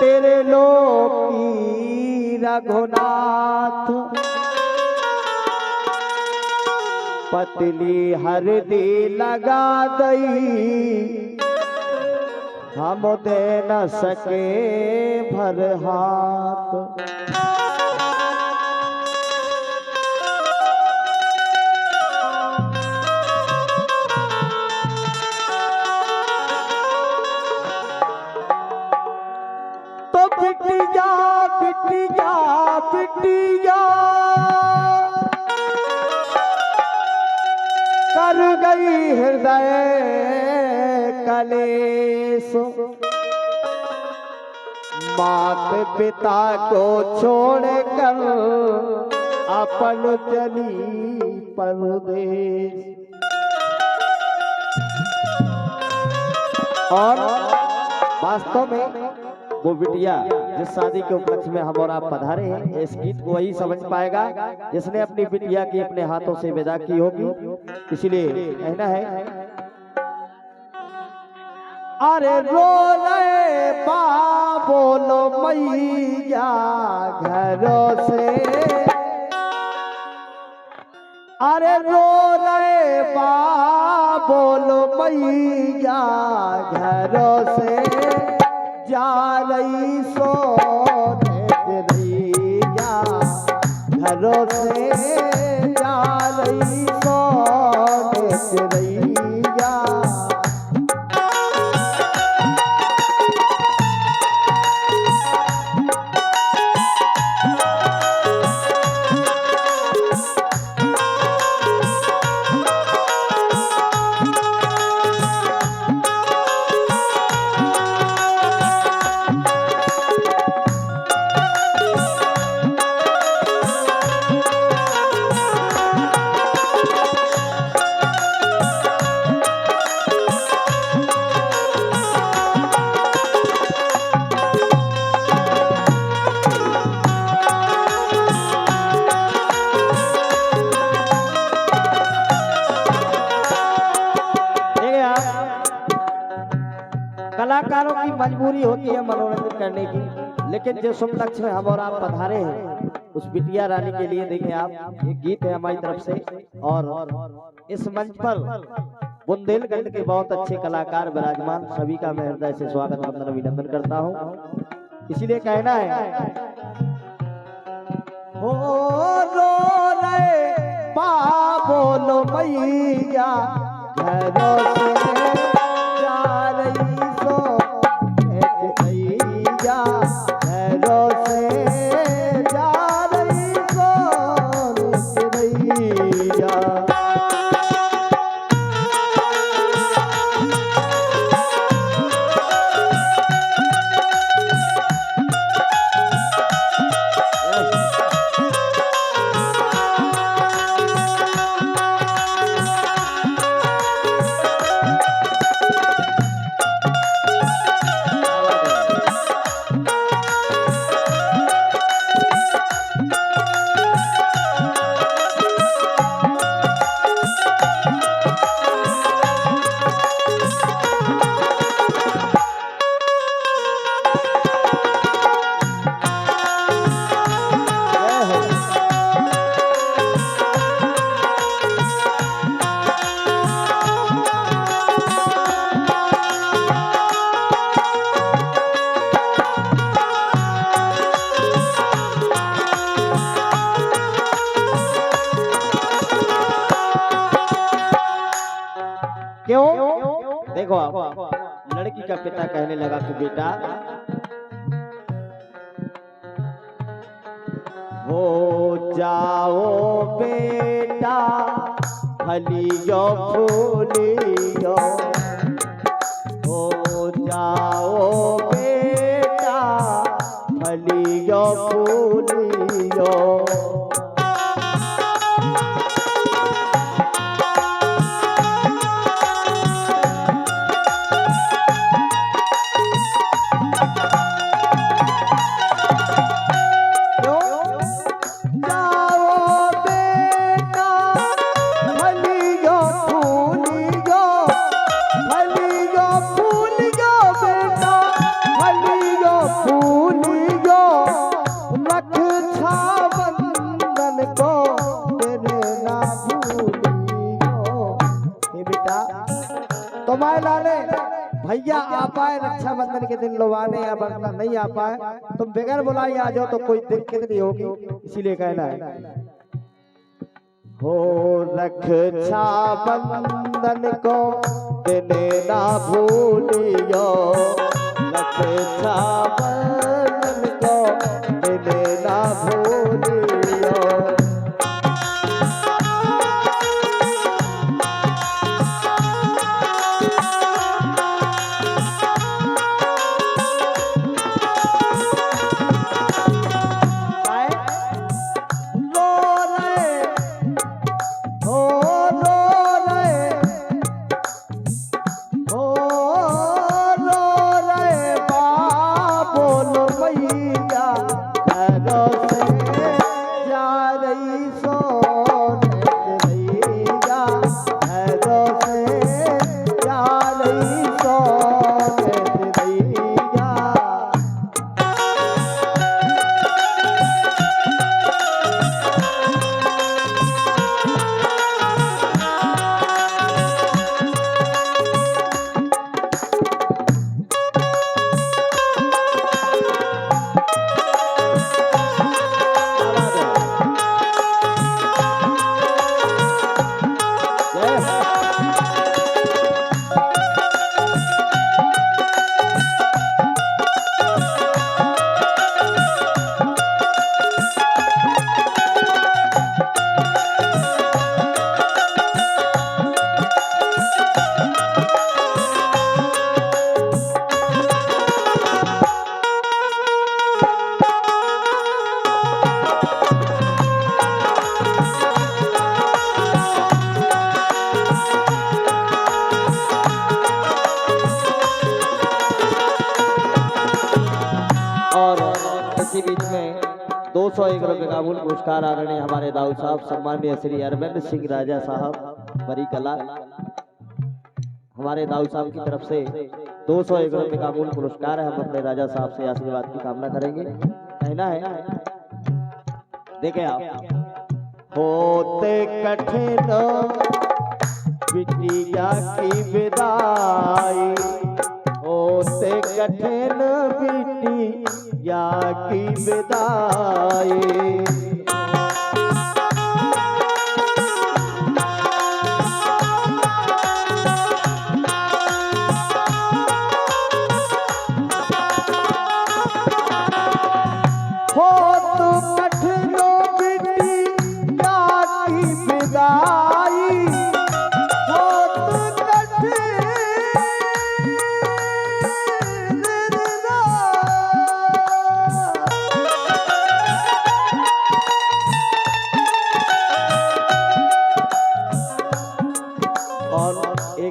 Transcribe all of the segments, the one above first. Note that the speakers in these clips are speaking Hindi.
तेरे लोग की रघुनाथ पतली हरदी लगा दई हम दे न सके भर हाथ। तो बिटिया बिटिया बिटिया कर गई हृदय कलेश मात पिता को छोड़कर अपन चली परदेश। और वास्तव में वो बिटिया जिस शादी के उपलक्ष्य में हम और आप पधारे हैं, इस गीत को वही समझ पाएगा जिसने अपनी बिटिया की अपने हाथों से विदा की होगी। इसलिए कहना है, अरे रो रहे बोलो मैया घरों से, अरे रो रहे बोलो मैया घरों से जा रही सोने रैया घरों से जा रही सोने रैया। कलाकारों की मजबूरी होती है मनोरंजन करने की, लेकिन जिस उपलक्ष्य में हम और आप पधारे हैं उस बिटिया रानी के लिए देखें आप, एक गीत है हमारी तरफ से। और इस मंच पर बुंदेलखंड के बहुत अच्छे कलाकार विराजमान, सभी का मैं हृदय से स्वागत वंदन अभिनंदन करता हूँ। इसीलिए कहना है, हो रो रे बोलो मैया घरों से जा रही क्यों? देखो आप, लड़की का पिता कहने लगा कि बेटा हो जाओ बेटा फलियो फूलियो, हो जाओ बेटा फलियो फूलियो। भैया आ पाए रक्षाबंधन के दिन लुभाने या बरना नहीं आ पाए तो बगैर बुलाए आ जाओ तो कोई दिक्कत नहीं होगी, इसीलिए कहना है हो रक्षाबंधन को दिन ना भूलियो, रक्षाबंधन को दिन ना भूलियो। इसी बीच में 201 रुपए का मूल पुरस्कार आदरणीय हमारे दाऊ साहब सम्माननीय श्री अरविंद सिंह राजा साहब बड़ी कला हमारे दाऊ साहब की तरफ से 201 रुपए का मूल पुरस्कार है। हम अपने राजा साहब से आशीर्वाद की कामना करेंगे। कहना है देखे आप होते कठिन बिटिया की विदाई, होते कठिन बिटिया की विदाई,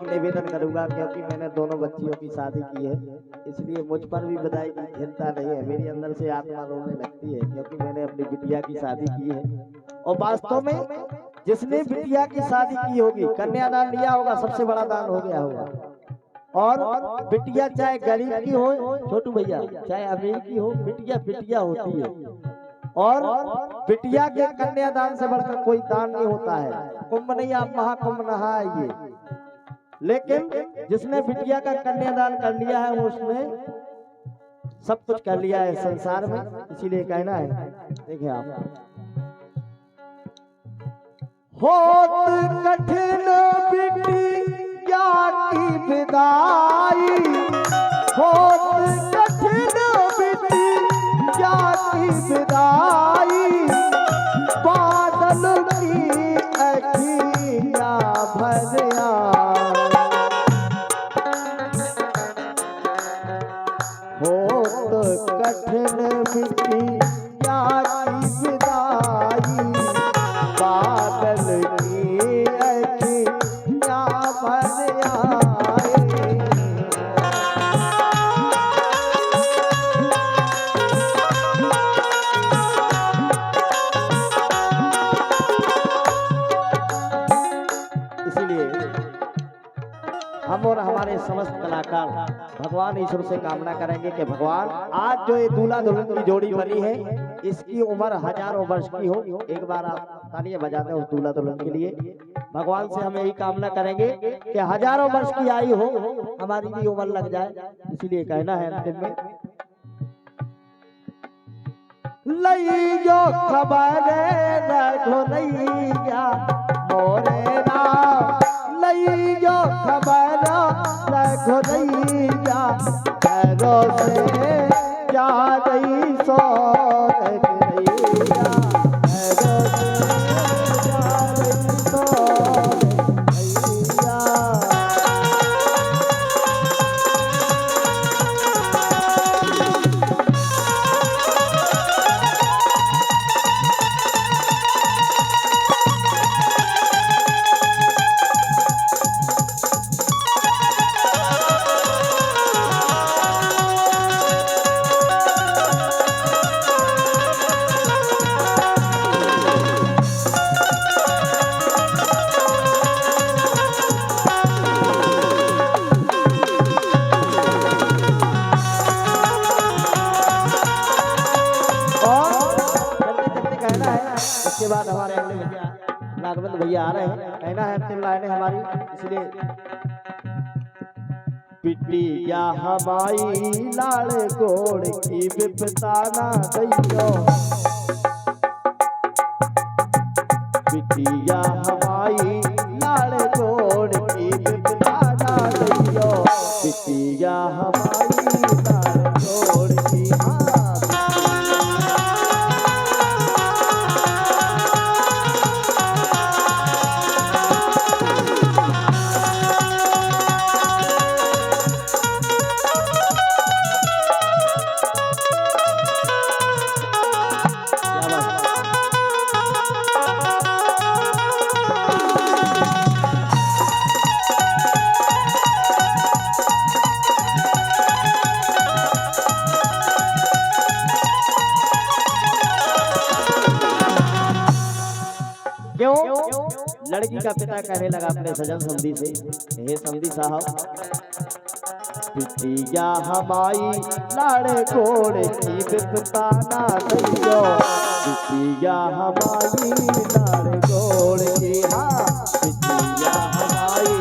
निवेदन करूंगा क्योंकि मैंने दोनों बच्चियों की शादी की है, इसलिए मुझ पर भी बधाई की चिंता नहीं है। मेरी अंदर से आत्मा रोने लगती है क्योंकि मैंने अपनी बिटिया की शादी की है। और वास्तव में जिसने बिटिया की शादी की होगी, कन्यादान लिया होगा, सबसे बड़ा दान हो गया होगा। और बिटिया चाहे गरीब की हो छोटू भैया, चाहे अमीर की हो, बिटिया बिटिया होती है। और बिटिया के कन्यादान से बढ़कर कोई दान नहीं होता है। कुंभ नहीं आप महाकुंभ नहाइए, लेकिन जिसने बिटिया का कन्यादान कर लिया है उसने सब कुछ कर लिया है संसार में। इसीलिए कहना है देखिए आप होत कठिन बिटिया की विदाई, होत कठिन बिटिया की विदाई, बादल की अखियां भरिया, होत कठिन बिटिया की विदाई, बादल की अखियां भरिया। हम और हमारे समस्त कलाकार भगवान ईश्वर से कामना करेंगे कि भगवान आज जो ये दूल्हा दुल्हन की जोड़ी बनी है इसकी उम्र हजारों वर्ष की हो। एक बार आप तालियां बजाते हैं उस दूल्हा दुल्हन के लिए। भगवान से हम यही कामना करेंगे कि हजारों वर्ष की आयु हो, हमारी भी उम्र लग जाए, इसीलिए कहना है अंतिम में लई जो खबर रघुनैया मोरे राम, लई जो खबर रघुनैया पैरों से जा रही सो रघुनैया, पैरों से जा रही सो रघुनैया। इसके बाद हमारे अगले भैया नागवंत भैया आ रहे हैं, कहना है अंतिम लाइनें हमारी, इसलिए बिटिया हमारी लाल गोड़ की विपता ना दैयो, बिटिया हमारी लाल गोड़ की विपता ना दैयो, बिटिया हमारी लाल गोड़ की लड़की का पिता कहने लगा अपने सजन समधी से, हे समधी साहब, बिटिया हमारी लाड़ कोड़ की विपता ना दैयो, बिटिया हमारी लाड़ कोड़ की, हाँ बिटिया हमारी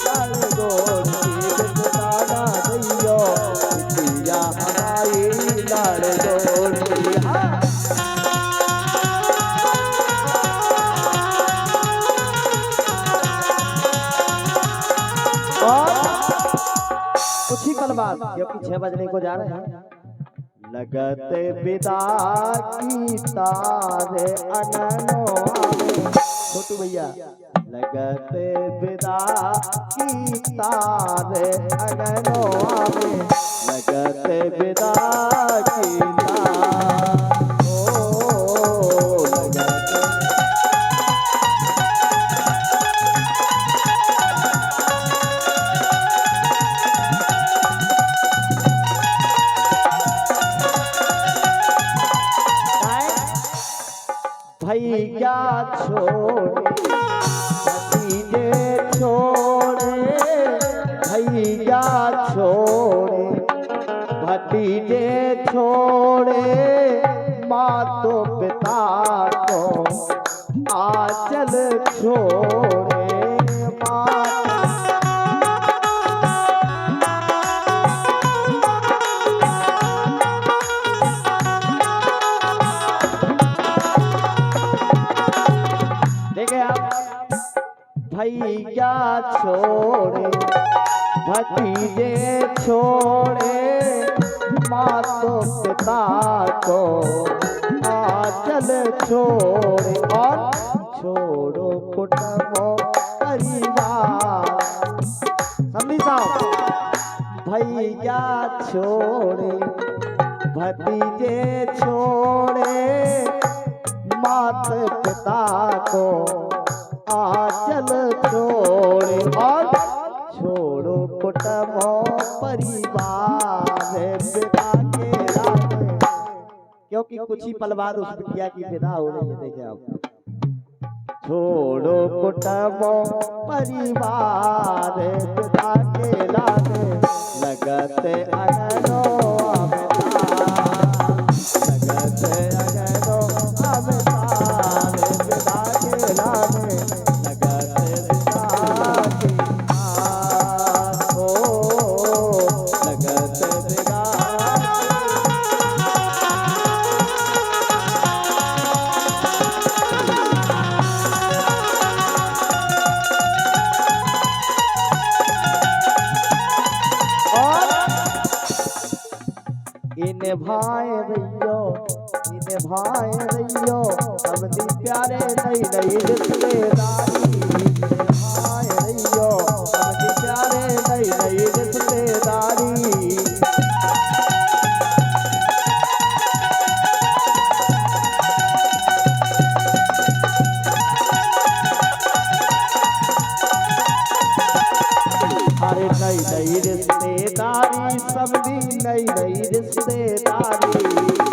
लाड़ कोड़ की विपता ना दैयो, बिटिया हमारी लाड़ कोड़ की, हाँ। कुछ ही पल बाद, क्योंकि 6 बजने को जा रहे हैं, लगते विदा की तारे अननो छोटू भैया, लगते विदा की तारे अननो लगते विदा की भैया छोड़े भतीजे छोड़े, भैया छोड़े भतीजे छोड़े, मातो पिता को आंचल छोड़े, भैया छोड़े भतीजे छोड़े, मातो पिता को आंचल छोड़े, और छोड़ो कुटुंब परिवार। समझी साहब, भैया छोड़े भतीजे छोड़े, मात पिता को आंचल छोड़े, और छोड़ो कुटुंब परिवार विदा के राह, क्योंकि कुछ ही पल बाद उस बिटिया की विदा हो रही है। देखे आप, छोड़ो कुटुंब परिवार विदा के राह, लगते अगनो लगते अगनो विदा इन्हें भाई रहियो, इन्हें भाई रहियो, सबदी प्यारे नई नई रिश्तेदारी। इन्हें भाई रहियो, सबदी प्यारे नई नई रिश्तेदारी। अरे नई नई रिश्तेदारी, सबदी नई नई रिश्तेदारी।